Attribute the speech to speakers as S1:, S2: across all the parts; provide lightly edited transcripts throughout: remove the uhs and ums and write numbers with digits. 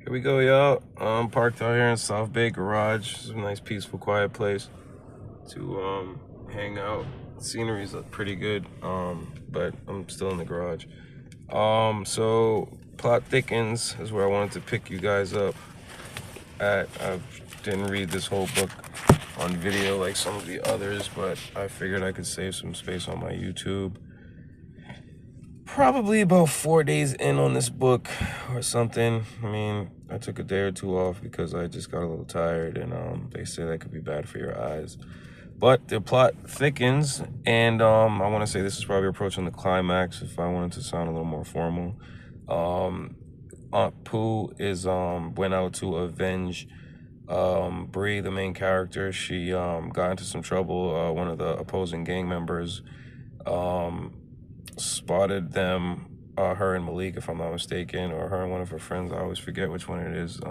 S1: Here we go, y'all. I'm parked out here in South Bay Garage. It's a nice, peaceful, quiet place to hang out. Scenery's pretty good, but I'm still in the garage. So plot thickens is where I wanted to pick you guys up at. I didn't read this whole book on video like some of the others, but I figured I could save some space on my YouTube. Probably about 4 days in on this book or something. I mean, I took a day or two off because I just got a little tired, and they say that could be bad for your eyes. But the plot thickens, and I want to say this is probably approaching the climax if I wanted to sound a little more formal. Aunt Pooh is went out to avenge Bree, the main character. She got into some trouble. One of the opposing gang members spotted them, her and Malik, if I'm not mistaken, or her and one of her friends. I always forget which one it is.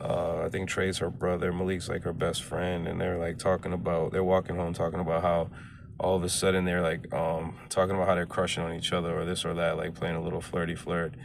S1: I think Trey's her brother, Malik's like her best friend, and they're like they're walking home talking about how all of a sudden they're like talking about how they're crushing on each other or this or that, like playing a little flirty flirt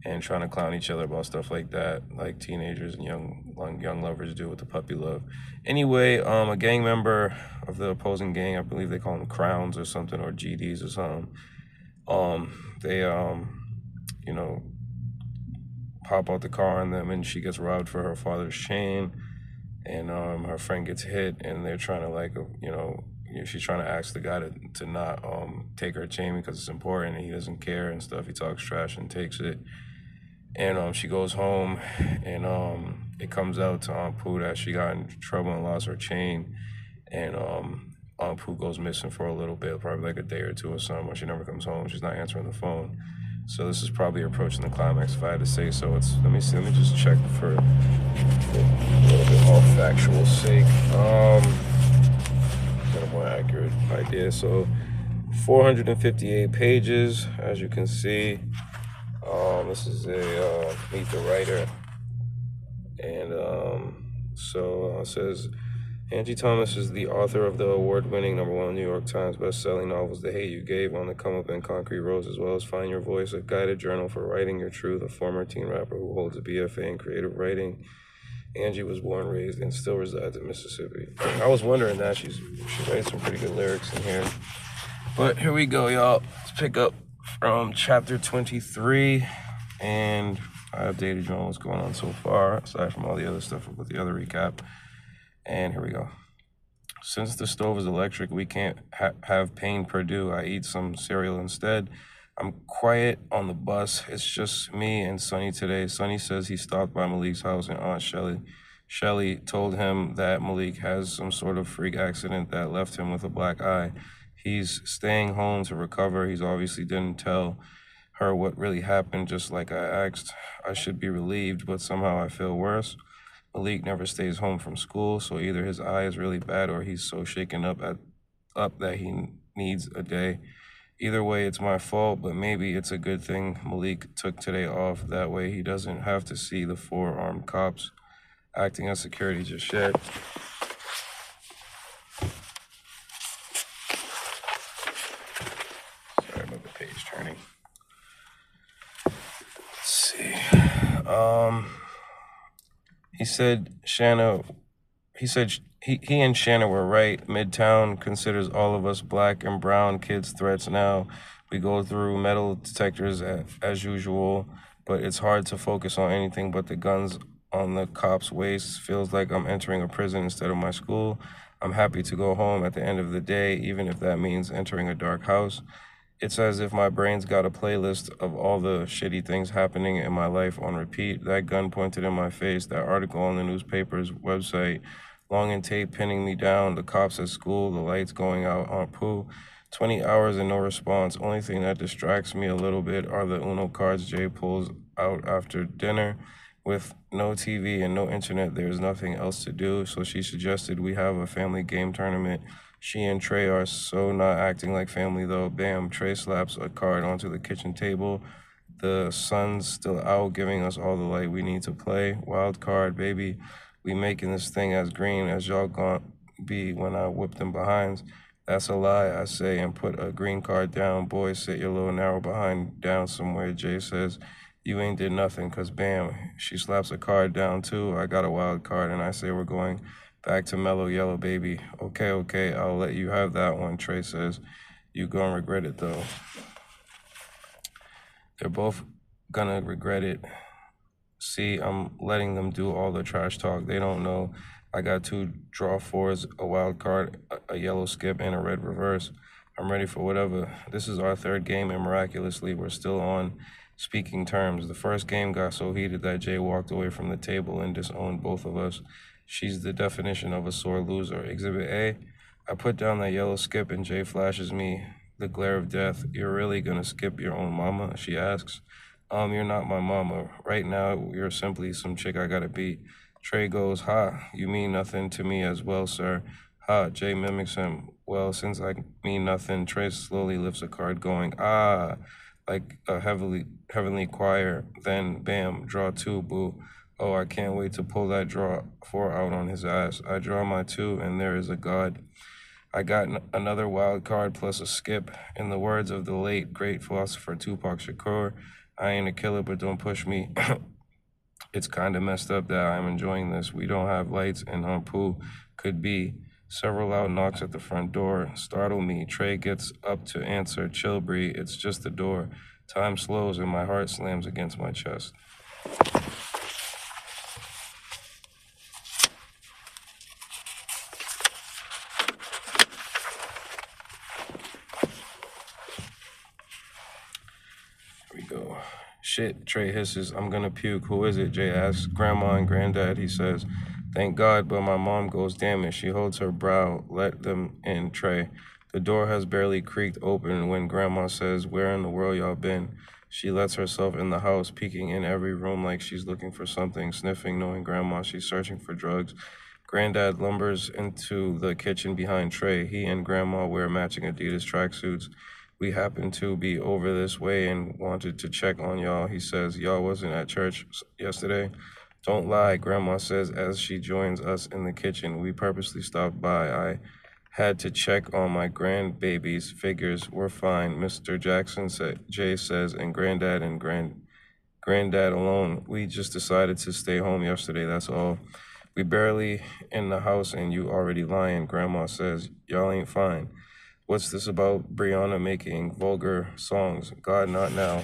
S1: and trying to clown each other about stuff like that, like teenagers and young lovers do with the puppy love. Anyway, a gang member of the opposing gang, I believe they call them Crowns or something, or GDs or something. They you know, pop out the car on them, and she gets robbed for her father's chain, and her friend gets hit, and they're trying to she's trying to ask the guy to not take her chain because it's important, and he doesn't care and stuff. He talks trash and takes it. And she goes home, and it comes out to Aunt Pooh that she got in trouble and lost her chain. And Aunt Pooh goes missing for a little bit, probably like a day or two or something. When she never comes home, she's not answering the phone. So this is probably approaching the climax, if I had to say so. Let me just check for a little bit more factual sake. Get a more accurate idea. So 458 pages, as you can see. This is a Meet the Writer, and it says Angie Thomas is the author of the award-winning #1 New York Times best-selling novels The Hate You Gave, On the Come Up, and Concrete Rose, as well as Find Your Voice, a guided journal for writing your truth. A former teen rapper who holds a BFA in creative writing, Angie was born, raised, and still resides in Mississippi. I was wondering that she writes some pretty good lyrics in here. But here we go, y'all. Let's pick up from chapter 23, and I updated you on what's going on so far, aside from all the other stuff with the other recap. And here we go. Since the stove is electric, we can't have pain Purdue. I eat some cereal instead. I'm quiet on the bus. It's just me and Sonny today. Sonny says he stopped by Malik's house and Aunt Shelly told him that Malik has some sort of freak accident that left him with a black eye. He's staying home to recover. He's obviously didn't tell her what really happened, just like I asked. I should be relieved, but somehow I feel worse. Malik never stays home from school, so either his eye is really bad or he's so shaken up that he needs a day. Either way, it's my fault, but maybe it's a good thing Malik took today off. That way he doesn't have to see the 4 armed cops acting as security just yet. Sorry about the page turning. Let's see. He and Shanna were right. Midtown considers all of us black and brown kids threats now. We go through metal detectors as usual, but it's hard to focus on anything but the guns on the cops' waist. Feels like I'm entering a prison instead of my school. I'm happy to go home at the end of the day, even if that means entering a dark house. It's as if my brain's got a playlist of all the shitty things happening in my life on repeat. That gun pointed in my face, that article on the newspaper's website, long and tape pinning me down, the cops at school, the lights going out, Aunt Pooh. 20 hours and no response. Only thing that distracts me a little bit are the Uno cards Jay pulls out after dinner. With no TV and no internet, there's nothing else to do, so she suggested we have a family game tournament. She and Trey are so not acting like family, though. Bam, Trey slaps a card onto the kitchen table. The sun's still out, giving us all the light we need to play. Wild card, baby. We making this thing as green as y'all gon' be when I whip them behinds. That's a lie, I say, and put a green card down. Boys, sit your little narrow behind down somewhere, Jay says. You ain't did nothing, cause bam, she slaps a card down too. I got a wild card, and I say we're going back to mellow yellow, baby. Okay, I'll let you have that one, Trey says. You gonna regret it though. They're both gonna regret it. See, I'm letting them do all the trash talk. They don't know. I got 2 draw 4s, a wild card, a yellow skip, and a red reverse. I'm ready for whatever. This is our 3rd game, and miraculously, we're still on speaking terms. The first game got so heated that Jay walked away from the table and disowned both of us. She's the definition of a sore loser. Exhibit A, I put down that yellow skip, and Jay flashes me the glare of death. You're really gonna skip your own mama? She asks. You're not my mama. Right now, you're simply some chick I gotta beat. Trey goes, ha, you mean nothing to me as well, sir. Ha, Jay mimics him. Well, since I mean nothing, Trey slowly lifts a card going, ah, like a heavenly choir. Then, bam, draw 2, boo. Oh, I can't wait to pull that draw 4 out on his ass. I draw my 2, and there is a God. I got another wild card plus a skip. In the words of the late, great philosopher Tupac Shakur, I ain't a killer, but don't push me. It's kind of messed up that I'm enjoying this. We don't have lights, and Pooh could be. Several loud knocks at the front door startle me. Trey gets up to answer. Chill, Bree. It's just the door. Time slows, and my heart slams against my chest. Here we go. Shit, Trey hisses. I'm gonna puke. Who is it? Jay asks. Grandma and Granddad, he says. Thank God, but my mom goes, damn it. She holds her brow. Let them in, Trey. The door has barely creaked open when Grandma says, where in the world y'all been? She lets herself in the house, peeking in every room like she's looking for something, sniffing, knowing Grandma she's searching for drugs. Granddad lumbers into the kitchen behind Trey. He and Grandma wear matching Adidas tracksuits. We happened to be over this way and wanted to check on y'all. He says, y'all wasn't at church yesterday? Don't lie, Grandma says as she joins us in the kitchen. We purposely stopped by. I had to check on my grandbabies. Figures were fine, Mr. Jackson Jay says, and Granddad and Granddad alone. We just decided to stay home yesterday, that's all. We barely in the house and you already lying, Grandma says. Y'all ain't fine. What's this about Brianna making vulgar songs? God, not now.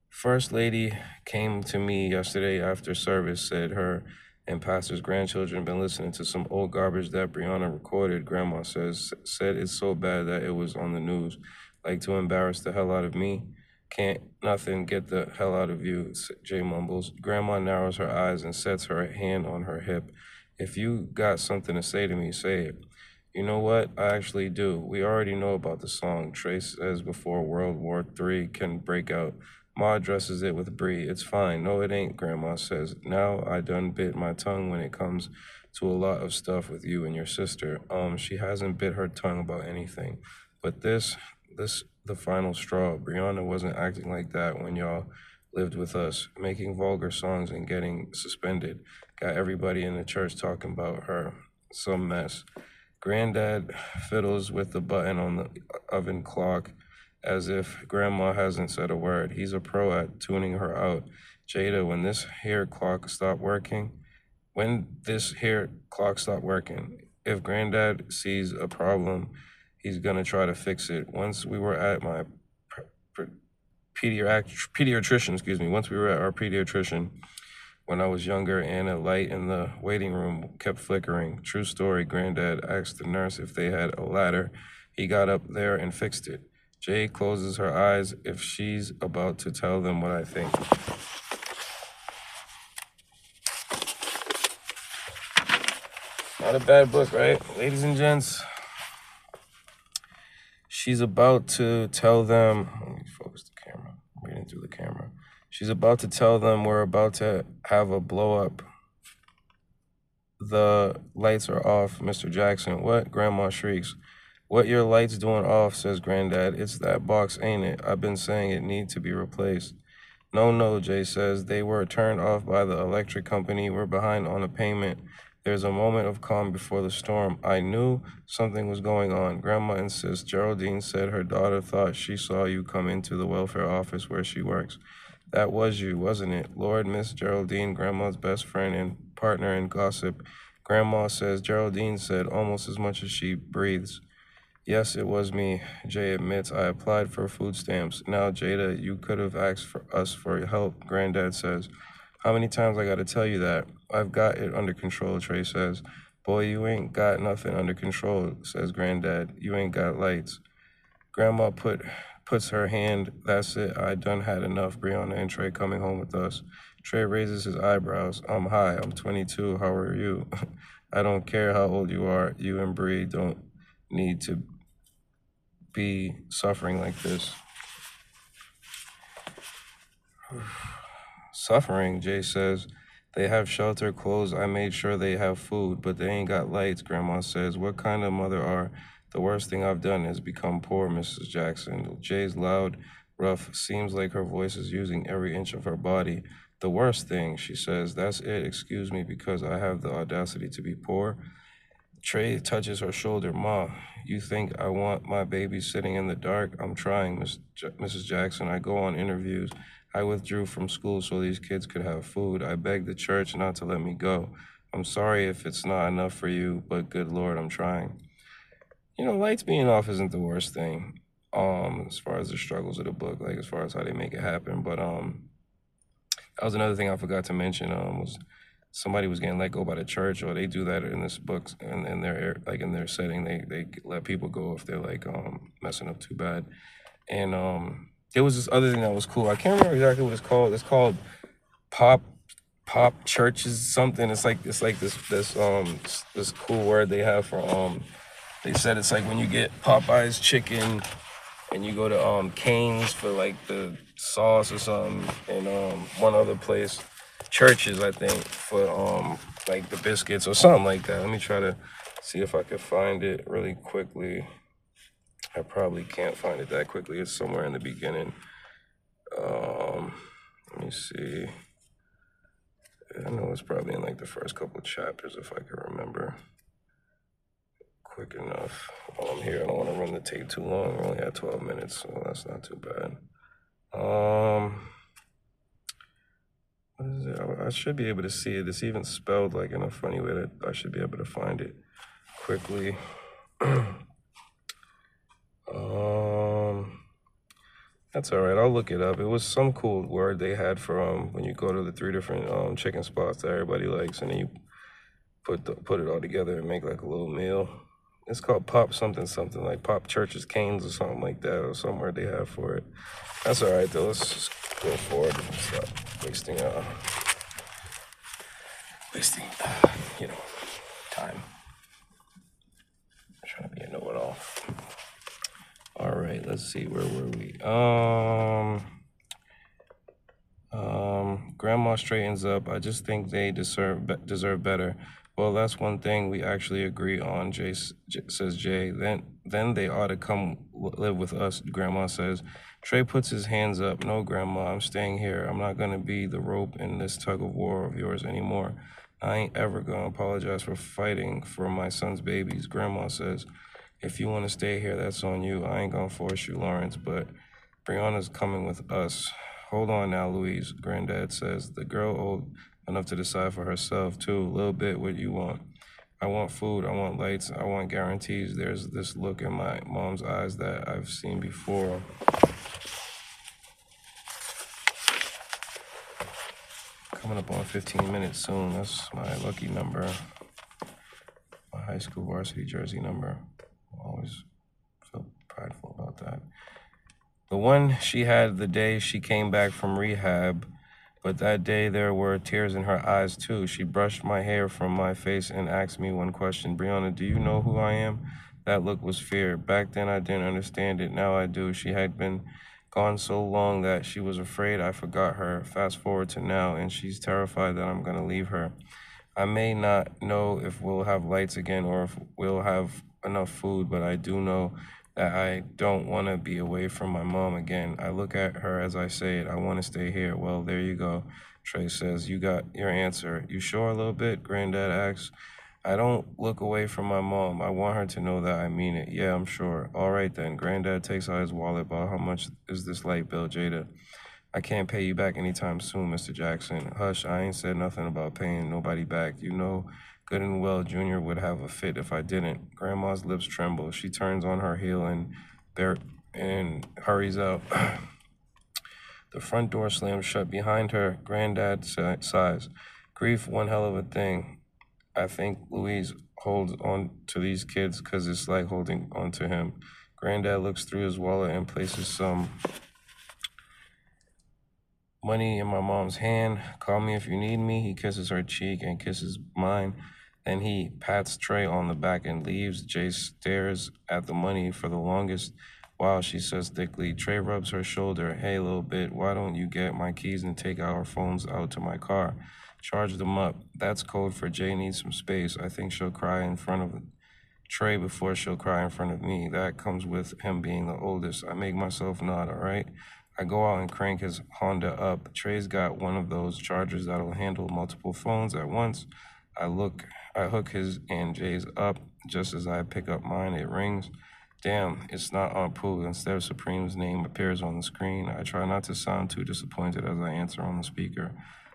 S1: First Lady came to me yesterday after service, said her and Pastor's grandchildren been listening to some old garbage that Brianna recorded, Grandma says. Said it's so bad that it was on the news. Like to embarrass the hell out of me. Can't nothing get the hell out of you, Jay mumbles. Grandma narrows her eyes and sets her hand on her hip. If you got something to say to me, say it. You know what? I actually do. We already know about the song. Trey says before World War III can break out. Ma addresses it with Bree. It's fine. No, it ain't, Grandma says. Now I done bit my tongue when it comes to a lot of stuff with you and your sister. She hasn't bit her tongue about anything. But this, the final straw. Brianna wasn't acting like that when y'all lived with us, making vulgar songs and getting suspended. Got everybody in the church talking about her. Some mess. Granddad fiddles with the button on the oven clock as if Grandma hasn't said a word. He's a pro at tuning her out. Jada, when this here clock stop working? If Granddad sees a problem, he's gonna try to fix it. Once we were at my pediatrician, once we were at our pediatrician, when I was younger and a light in the waiting room kept flickering. True story, Granddad asked the nurse if they had a ladder. He got up there and fixed it. Jay closes her eyes if she's about to tell them what I think. Not a bad book, right? Ladies and gents, she's about to tell them, let me focus the camera, I'm reading through the camera. She's about to tell them we're about to have a blow up. The lights are off, Mr. Jackson. What? Grandma shrieks. What your lights doing off, says Granddad. It's that box, ain't it? I've been saying it need to be replaced. No, Jay says. They were turned off by the electric company. We're behind on a payment. There's a moment of calm before the storm. I knew something was going on. Grandma insists. Geraldine said her daughter thought she saw you come into the welfare office where she works. That was you, wasn't it? Lord, Miss Geraldine, Grandma's best friend and partner in gossip. Grandma says Geraldine said almost as much as she breathes. Yes, it was me, Jay admits. I applied for food stamps. Now, Jada, you could have asked for us for help, Granddad says. How many times I gotta tell you that? I've got it under control, Trey says. Boy, you ain't got nothing under control, says Granddad. You ain't got lights. Grandma puts her hand, that's it, I done had enough, Brianna and Trey coming home with us. Trey raises his eyebrows. I'm high, I'm 22, how are you? I don't care how old you are, you and Bree don't need to be suffering like this. Suffering, Jay says. They have shelter, clothes. I made sure they have food, but they ain't got lights, Grandma says. What kind of mother are? The worst thing I've done is become poor, Mrs. Jackson. Jay's loud, rough, seems like her voice is using every inch of her body. The worst thing, she says. That's it, excuse me, because I have the audacity to be poor. Trey touches her shoulder. Ma, you think I want my baby sitting in the dark? I'm trying, Mrs. Jackson. I go on interviews. I withdrew from school so these kids could have food. I begged the church not to let me go. I'm sorry if it's not enough for you, but good Lord, I'm trying. You know, lights being off isn't the worst thing, as far as the struggles of the book, like as far as how they make it happen. But that was another thing I forgot to mention, was somebody was getting let go by the church, or they do that in this book, in their like in their setting, they let people go if they're like messing up too bad. And there was this other thing that was cool. I can't remember exactly what it's called. It's called pop churches something. It's like this cool word they have for they said it's like when you get Popeye's chicken and you go to Cane's for like the sauce or something, and one other place, Churches, I think, for like the biscuits or something like that. Let me try to see if I can find it really quickly. I probably can't find it that quickly. It's somewhere in the beginning. Let me see. I know it's probably in like the first couple of chapters if I can remember quick enough. While I'm here, I don't want to run the tape too long. We're only at 12 minutes, so that's not too bad. What is it? I should be able to see it. It's even spelled like in a funny way that I should be able to find it quickly. That's all right. I'll look it up. It was some cool word they had for when you go to the 3 different chicken spots that everybody likes, and then you put it all together and make like a little meal. It's called Pop something, like Pop Churches, Canes, or something like that, or some word they have for it. That's all right though. Let's just go forward and stop wasting time. I'm trying to be a know-it-all. All right, let's see, where were we? Grandma straightens up. I just think they deserve better. Well, that's one thing we actually agree on, says Jay. Then they ought to come live with us, Grandma says. Trey puts his hands up. No, Grandma, I'm staying here. I'm not gonna be the rope in this tug of war of yours anymore. I ain't ever gonna apologize for fighting for my son's babies, Grandma says. If you want to stay here, that's on you. I ain't gonna force you, Lawrence, but Brianna's coming with us. Hold on now, Louise, Granddad says. The girl old enough to decide for herself, too. A little bit what you want. I want food, I want lights, I want guarantees. There's this look in my mom's eyes that I've seen before. Coming up on 15 minutes soon. That's my lucky number. My high school varsity jersey number. I always feel prideful about that. The one she had the day she came back from rehab, but that day there were tears in her eyes too. She brushed my hair from my face and asked me one question. Brianna, do you know who I am? That look was fear. Back then I didn't understand it. Now I do. She had been gone so long that she was afraid I forgot her. Fast forward to now, and she's terrified that I'm going to leave her. I may not know if we'll have lights again or if we'll have enough food, but I do know that I don't want to be away from my mom again. I look at her as I say it. I want to stay here. Well, there you go. Trey says, you got your answer. You sure a little bit? Granddad asks. I don't look away from my mom. I want her to know that I mean it. Yeah, I'm sure. All right then. Granddad takes out his wallet. About how much is this light bill, Jada? I can't pay you back anytime soon, Mr. Jackson. Hush, I ain't said nothing about paying nobody back. You know good and well Junior would have a fit if I didn't. Grandma's lips tremble. She turns on her heel and hurries out. The front door slams shut behind her. Granddad sighs. Grief, one hell of a thing. I think Louise holds on to these kids because it's like holding on to him. Granddad looks through his wallet and places some money in my mom's hand. Call me if you need me. He kisses her cheek and kisses mine. Then he pats Trey on the back and leaves. Jay stares at the money for the longest while she says thickly. Trey rubs her shoulder. Hey, little bit, why don't you get my keys and take our phones out to my car? Charge them up. That's code for Jay needs some space. I think she'll cry in front of Trey before she'll cry in front of me. That comes with him being the oldest. I make myself nod, all right? I go out and crank his Honda up. Trey's got one of those chargers that'll handle multiple phones at once. I hook his and Jay's up. Just as I pick up mine, it rings. Damn, it's not Aunt Pooh. Instead, Supreme's name appears on the screen. I try not to sound too disappointed as I answer on the speaker.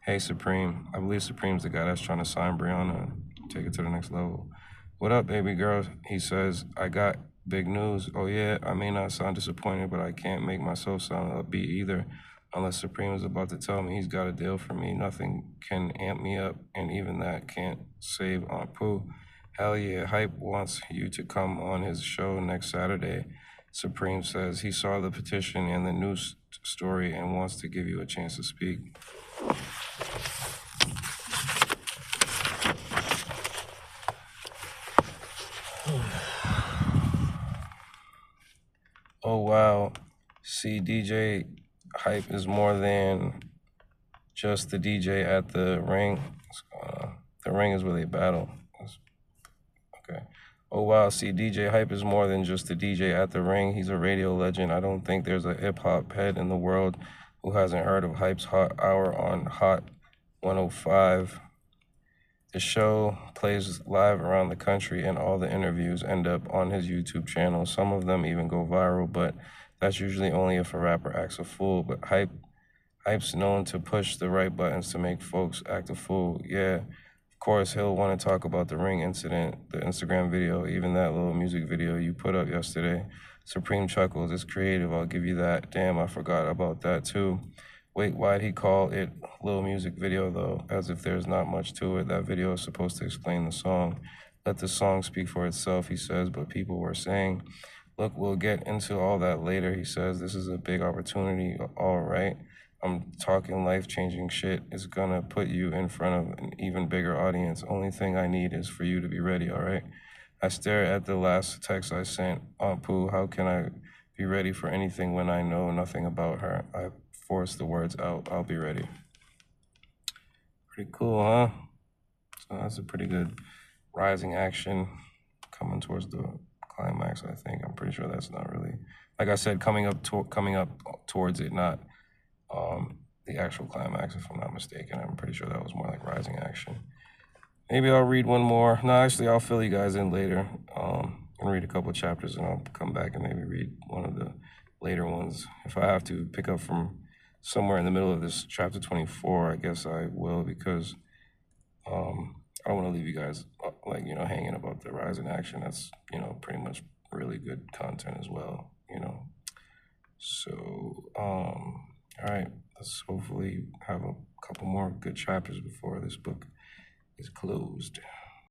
S1: Hey, Supreme. I believe Supreme's the guy that's trying to sign Brianna and take it to the next level. What up, baby girl? He says, I got big news. Oh, yeah, I may not sound disappointed, but I can't make myself sound upbeat either. Unless Supreme is about to tell me he's got a deal for me, nothing can amp me up, and even that can't save Aunt Pooh. Hell yeah, Hype wants you to come on his show next Saturday. Supreme says he saw the petition and the news story and wants to give you a chance to speak. Oh, wow. See, DJ Hype is more than just the DJ at the ring. The ring is where they battle. Okay. Oh, wow. See, DJ Hype is more than just the DJ at the ring. He's a radio legend. I don't think there's a hip-hop head in the world who hasn't heard of Hype's Hot Hour on Hot 105. The show plays live around the country, and all the interviews end up on his YouTube channel. Some of them even go viral, but that's usually only if a rapper acts a fool. But Hype's known to push the right buttons to make folks act a fool. Yeah, of course, he'll want to talk about the ring incident, the Instagram video, even that little music video you put up yesterday. Supreme chuckles. It's creative, I'll give you that. Damn, I forgot about that too. Wait, why'd he call it little music video though? As if there's not much to it. That video is supposed to explain the song. Let the song speak for itself, he says, but people were saying, look, we'll get into all that later, he says. This is a big opportunity, all right? I'm talking life-changing shit. It's gonna put you in front of an even bigger audience. Only thing I need is for you to be ready, all right? I stare at the last text I sent. Aunt Pooh, how can I be ready for anything when I know nothing about her? I force the words out. I'll be ready. Pretty cool, huh? So that's a pretty good rising action coming towards the climax, I think. I'm pretty sure that's not really, like I said, coming up towards it, not the actual climax, if I'm not mistaken. I'm pretty sure that was more like rising action. Maybe I'll read one more. No, actually, I'll fill you guys in later. And read a couple chapters, and I'll come back and maybe read one of the later ones. If I have to pick up from somewhere in the middle of this chapter 24, I guess I will, because I don't want to leave you guys hanging about the rise in action. That's pretty much really good content as well. So all right, let's hopefully have a couple more good chapters before this book is closed.